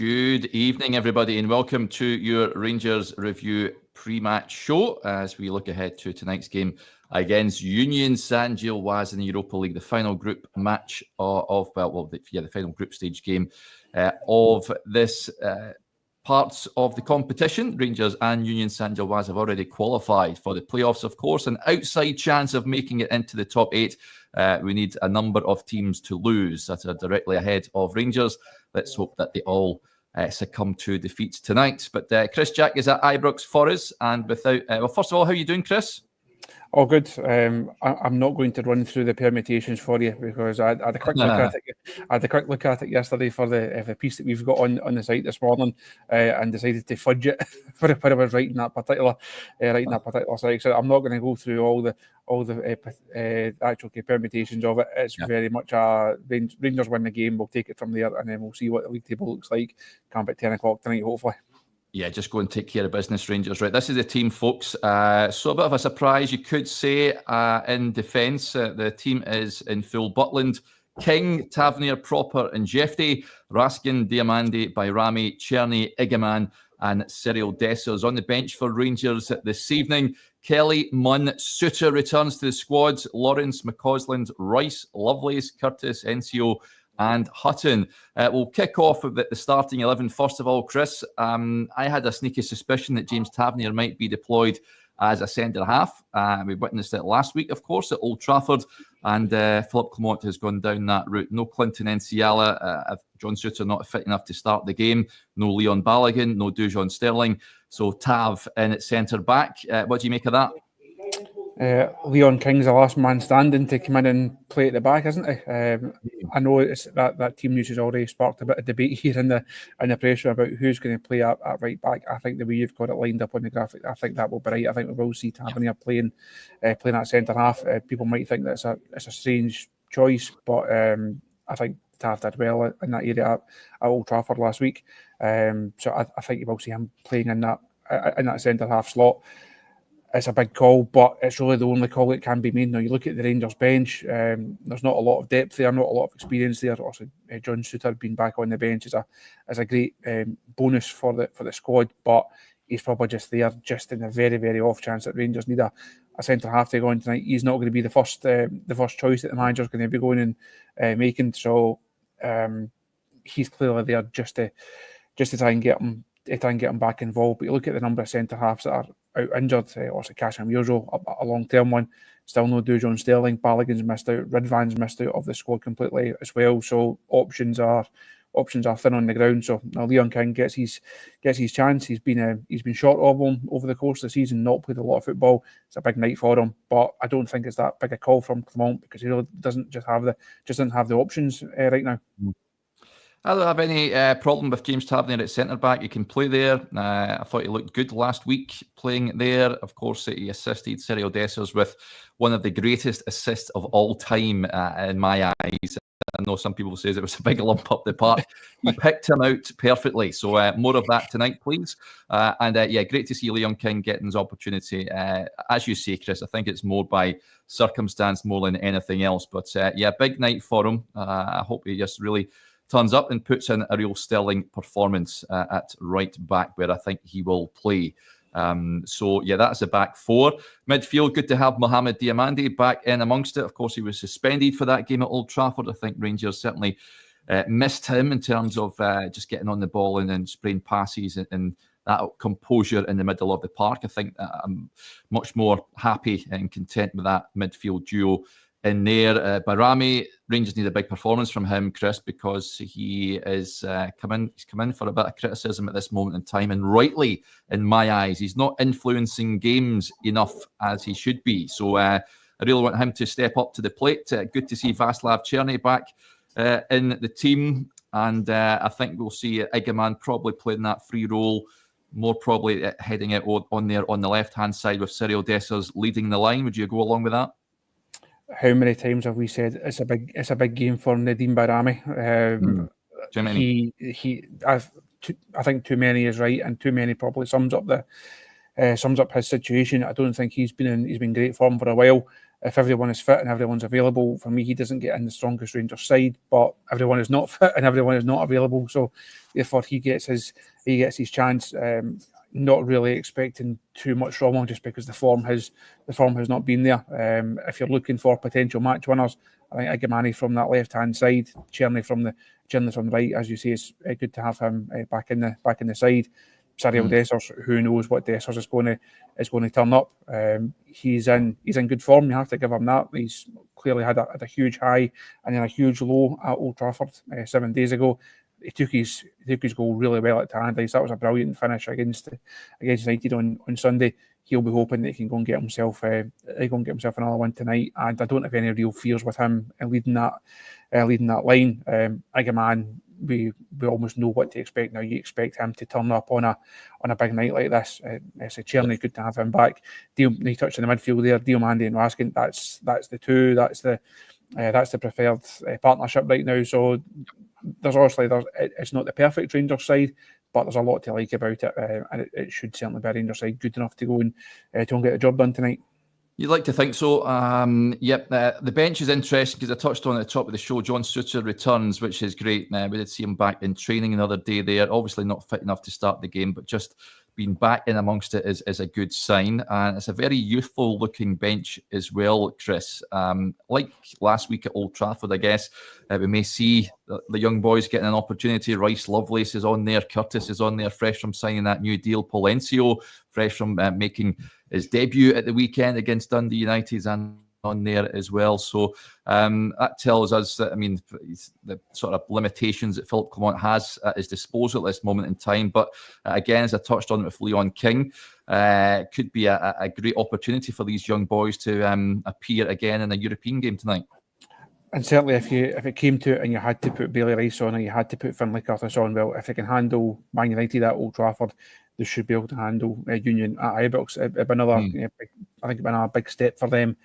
Good evening, everybody, and welcome to your Rangers Review pre-match show as we look ahead to tonight's game against Union Saint-Gilloise in the Europa League, the final group match the final group stage game of this parts of the competition. Rangers and Union Saint-Gilloise have already qualified for the playoffs, of course, an outside chance of making it into the top 8. We need a number of teams to lose that are directly ahead of Rangers. Let's hope that they all succumb to defeats tonight. But Chris Jack is at Ibrox for us. And without, first of all, how are you doing, Chris? All good. I'm not going to run through the permutations for you because I had a quick look at it. I had a quick look at it yesterday for the piece that we've got on the site this morning, and decided to fudge it for when I was writing that particular site. So I'm not going to go through all the actual permutations of it. It's very much Rangers win the game. We'll take it from there, and then we'll see what the league table looks like. Come at 10 o'clock tonight, hopefully. Yeah, just go and take care of business, Rangers. Right, this is the team, folks. So a bit of a surprise, you could say, in defence. The team is in full Butland, King, Tavernier, Proper and Jefty, Raskin, Diamandi, Bayrami, Cherny, Igaman and Cyril Dessers. On the bench for Rangers this evening, Kelly, Munn, Suter returns to the squad, Lawrence, McCausland, Rice, Lovelace, Curtis, Ensio and Hutton. We'll kick off with the starting 11. First of all, Chris, I had a sneaky suspicion that James Tavernier might be deployed as a centre-half. We witnessed it last week, of course, at Old Trafford, and Philip Clement has gone down that route. No Clinton Enciala, John Suter not fit enough to start the game, no Leon Balogun, no Dujon Sterling, so Tav in at centre-back. What do you make of that? Leon King's the last man standing to come in and play at the back, isn't he? I know it's that team news has already sparked a bit of debate here in the pressure about who's going to play at right back. I think the way you've got it lined up on the graphic, I think that will be right. I think we will see Tavernier playing at centre half. People might think that it's a strange choice, but I think Tav did well in that area at Old Trafford last week. So I think you will see him playing in that centre half slot. It's a big call, but it's really the only call that can be made. Now, you look at the Rangers bench, there's not a lot of depth there, not a lot of experience there. Also, John Suter being back on the bench is a great bonus for the squad, but he's probably just there just in a very, very off chance that Rangers need a centre-half to go in tonight. He's not going to be the first choice that the manager's going to be going and making, so he's clearly there just to try and get him back involved. But you look at the number of centre-halves that are out injured, also Casemiro, a long-term one, still no Dujon Sterling, Balogun's missed out, Ridvan's missed out of the squad completely as well, so options are thin on the ground. So now Leon King gets his chance. He's been short of him over the course of the season, not played a lot of football. It's a big night for him, but I don't think it's that big a call from Clement because he really doesn't have the options right now. I don't have any problem with James Tavernier at centre-back. He can play there. I thought he looked good last week playing there. Of course, he assisted Cyril Dessers with one of the greatest assists of all time in my eyes. I know some people say it was a big lump up the park. He picked him out perfectly. So more of that tonight, please. Great to see Leon King getting his opportunity. As you say, Chris, I think it's more by circumstance more than anything else. But big night for him. I hope he just really turns up and puts in a real sterling performance at right back where I think he will play. That's the back four. Midfield, good to have Mohamed Diamandi back in amongst it. Of course, he was suspended for that game at Old Trafford. I think Rangers certainly missed him in terms of just getting on the ball and then spraying passes and that composure in the middle of the park. I think I'm much more happy and content with that midfield duo in there. Bayrami, Rangers need a big performance from him, Chris, because he is he's come in for a bit of criticism at this moment in time, and rightly, in my eyes. He's not influencing games enough as he should be. So I really want him to step up to the plate. Good to see Václav Černý back in the team, and I think we'll see Igaman probably playing that free role, more probably heading it on there on the left-hand side with Cyril Dessers leading the line. Would you go along with that? How many times have we said it's a big game for Nadim Bayrami? Too many. I think too many is right, and too many probably sums up his situation. I don't think he's been in great form for a while. if everyone is fit and everyone's available, for me, he doesn't get in the strongest Rangers side, but everyone is not fit and everyone is not available. So therefore he gets his chance. Not really expecting too much from him just because the form has not been there. If you're looking for potential match winners, I think Igamani from that left hand side, Cherny from the right, as you say, it's good to have him back in the side. Cyril Dessers, who knows what Dessers is going to turn up. He's in good form. You have to give him that. He's clearly had a huge high and then a huge low at Old Trafford 7 days ago. He took his goal really well at Tannadice. That was a brilliant finish against United on Sunday. He'll be hoping that he can go and get himself another one tonight. And I don't have any real fears with him leading that line. Igaman, we almost know what to expect now. You expect him to turn up on a big night like this. It's a Cherny, good to have him back. He touched on the midfield there. Diomande and Raskin. That's the two. That's the preferred partnership right now. So it's not the perfect Rangers side, but there's a lot to like about it, and it should certainly be a Rangers side good enough to go and get the job done tonight. You'd like to think so. The bench is interesting because I touched on at the top of the show. John Souttar returns, which is great. We did see him back in training another day there. Obviously not fit enough to start the game, but just being back in amongst it is a good sign. And it's a very youthful looking bench as well, Chris. Like last week at Old Trafford, I guess, we may see the young boys getting an opportunity. Rice Lovelace is on there. Curtis is on there, fresh from signing that new deal. Polencio, fresh from making his debut at the weekend against Dundee United, and on there as well. So that tells us that, the sort of limitations that Philip Clement has at his disposal at this moment in time. But again, as I touched on with Leon King, could be a great opportunity for these young boys to appear again in a European game tonight. And certainly if it came to it and you had to put Bailey Rice on or you had to put Finlay Curtis on, well, if they can handle Man United at Old Trafford, they should be able to handle Union at Ibrox. It'd be another, I think it'd be another big step for them.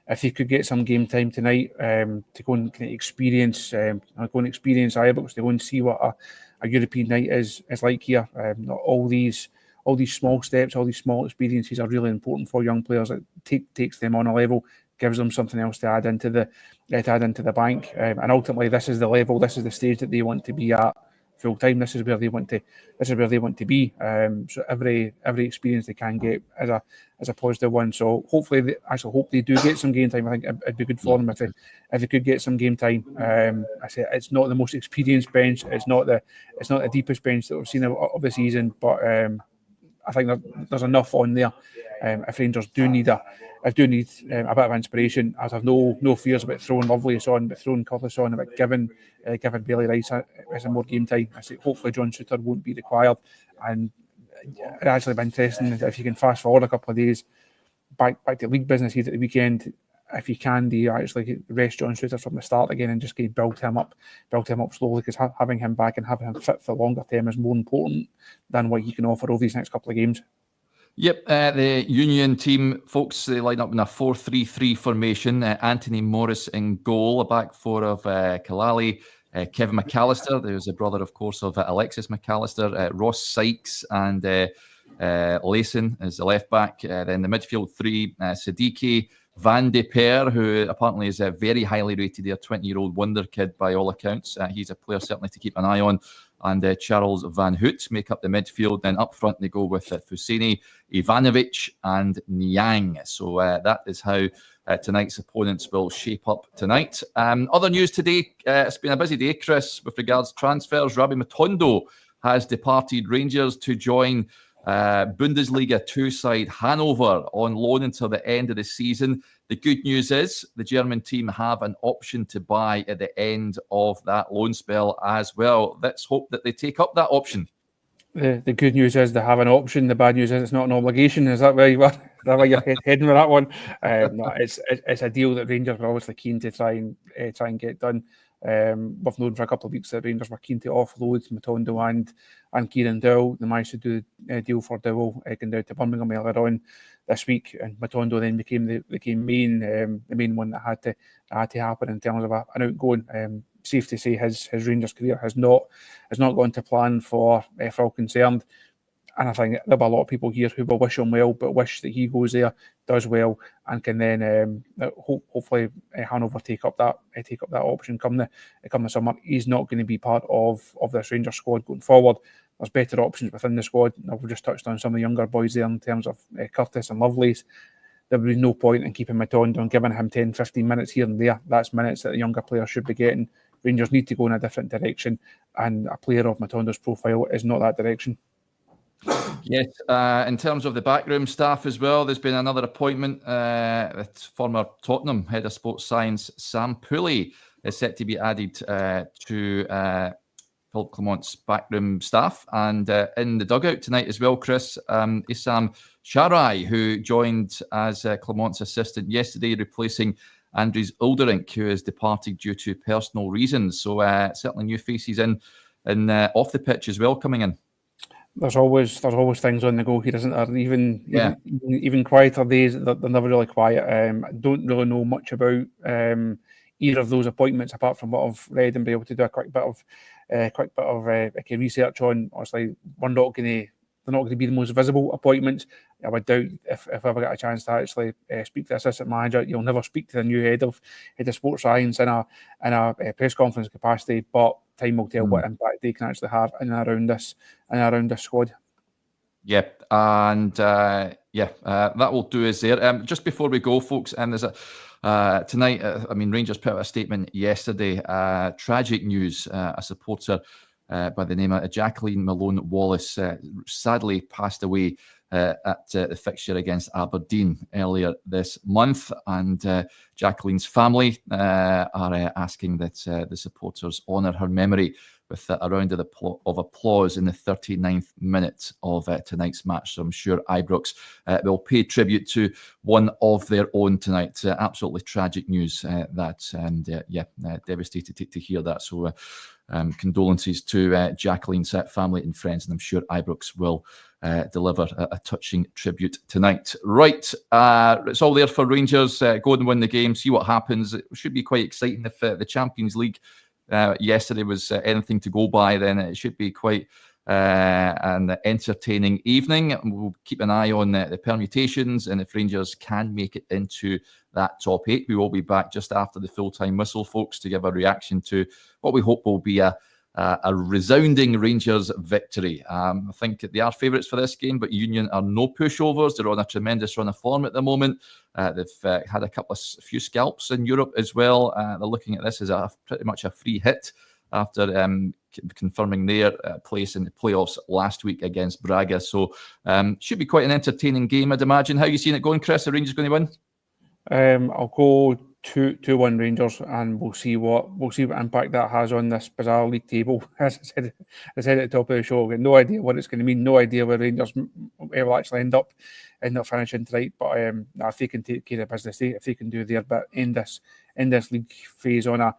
If you could get some game time tonight to go and kind of experience Ibrox, to go and see what a European night is like here. Not all these small steps, all these small experiences are really important for young players. It takes them on a level, gives them something else to add into the bank, and ultimately this is the level, this is the stage that they want to be at full time. This is where they want to be. So every experience they can get is a positive one. So hopefully, I hope they do get some game time. I think it'd be good for them if they could get some game time. I say it's not the most experienced bench. It's not the deepest bench that we've seen of the season, but I think there's enough on there. If Rangers do need a bit of inspiration, I'd have no fears about throwing Lovelace on, but throwing Curtis on, about giving Bailey Rice some more game time. I say hopefully John Souttar won't be required, and it'd actually be interesting if you can fast forward a couple of days back to league business here at the weekend. If you can, do you actually rest John Souttar from the start again and just build him up slowly? Because having him back and having him fit for longer term is more important than what he can offer over these next couple of games. Yep, the Union team, folks, they line up in a 4-3-3 formation. Anthony Morris in goal, a back four of Kalali, Kevin McAllister, there's a brother, of course, of Alexis McAllister, Ross Sykes and Layson as the left back. Then the midfield three, Siddiqui, Van de Per, who apparently is very highly rated, a 20-year-old wonder kid by all accounts. He's a player certainly to keep an eye on. And Charles Van Hout make up the midfield. Then up front they go with Fusini, Ivanovic and Niang. So that is how tonight's opponents will shape up tonight. Other news today, it's been a busy day, Chris, with regards to transfers. Rabbi Matondo has departed Rangers to join Bundesliga 2 side Hanover on loan until the end of the season. The good news is the German team have an option to buy at the end of that loan spell as well. Let's hope that they take up that option. The good news is they have an option. The bad news is it's not an obligation. Is that where you are? Is that where you're heading with that one? No, it's a deal that Rangers are obviously keen to try and get done. We've known for a couple of weeks that Rangers were keen to offload Matondo and Kieran Dowell. They managed to do a deal for Dowell, going down to Birmingham earlier on this week, and Matondo then became the main one that had to happen in terms of an outgoing. Safe to say his Rangers career has not gone to plan for all concerned. And I think there'll be a lot of people here who will wish him well, but wish that he goes there, does well, and can then hopefully Hanover take up that option come the summer. He's not going to be part of this Rangers squad going forward. There's better options within the squad. Now, we've just touched on some of the younger boys there in terms of Curtis and Lovelace. There would be no point in keeping Matondo and giving him 10, 15 minutes here and there. That's minutes that the younger players should be getting. Rangers need to go in a different direction, and a player of Matondo's profile is not that direction. Yes, in terms of the backroom staff as well, there's been another appointment. Former Tottenham head of sports science Sam Pooley is set to be added to Philip Clement's backroom staff. And in the dugout tonight as well, Chris, Issam Sharai, who joined as Clement's assistant yesterday, replacing Andries Ulderink, who has departed due to personal reasons. So certainly new faces in off the pitch as well coming in. There's always things on the go here, isn't there? Even quieter days, they're never really quiet. I don't really know much about either of those appointments apart from what I've read and be able to do a quick bit of research on. Obviously, they're not going to be the most visible appointments. I would doubt if I ever get a chance to actually speak to the assistant manager, you'll never speak to the new head of sports science in a press conference capacity. But time will tell what impact they can actually have in and around this squad. Yep, and that will do us there. Just before we go, folks, there's a tonight. Rangers put out a statement yesterday. Tragic news: a supporter by the name of Jacqueline Malone Wallace sadly passed away at the fixture against Aberdeen earlier this month, and Jacqueline's family are asking that the supporters honour her memory with a round of applause in the 39th minute of tonight's match. So I'm sure Ibrox will pay tribute to one of their own tonight. Absolutely tragic news devastated to hear that. So condolences to Jacqueline's family and friends, and I'm sure Ibrox will deliver a touching tribute tonight. Right, it's all there for Rangers. Go and win the game, see what happens. It should be quite exciting if the Champions League yesterday was anything to go by, then it should be quite an entertaining evening. We'll keep an eye on the permutations, and if Rangers can make it into that top 8, we will be back just after the full-time whistle, folks, to give a reaction to what we hope will be a resounding Rangers victory. I think they are favourites for this game, but Union are no pushovers. They're on a tremendous run of form at the moment. They've had a few scalps in Europe as well. They're looking at this as pretty much a free hit after confirming their place in the playoffs last week against Braga. So should be quite an entertaining game, I'd imagine. How are you seeing it going, Chris? Are Rangers going to win? I'll go 2-1 Rangers, and we'll see what impact that has on this bizarre league table. As I said at the top of the show, I've got no idea what it's going to mean, no idea where Rangers will actually end up finishing tonight. But if they can take care of business, if they can do their bit in this league phase on a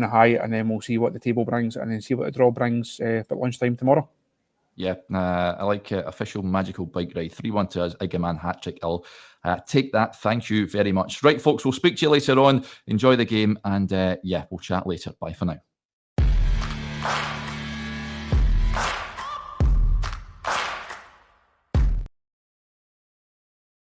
high, and then we'll see what the table brings, and then see what the draw brings at lunchtime tomorrow. Yeah, I like official magical bike ride. 3-1 to us, Igaman hat-trick. I'll take that. Thank you very much. Right, folks, we'll speak to you later on. Enjoy the game, and we'll chat later. Bye for now.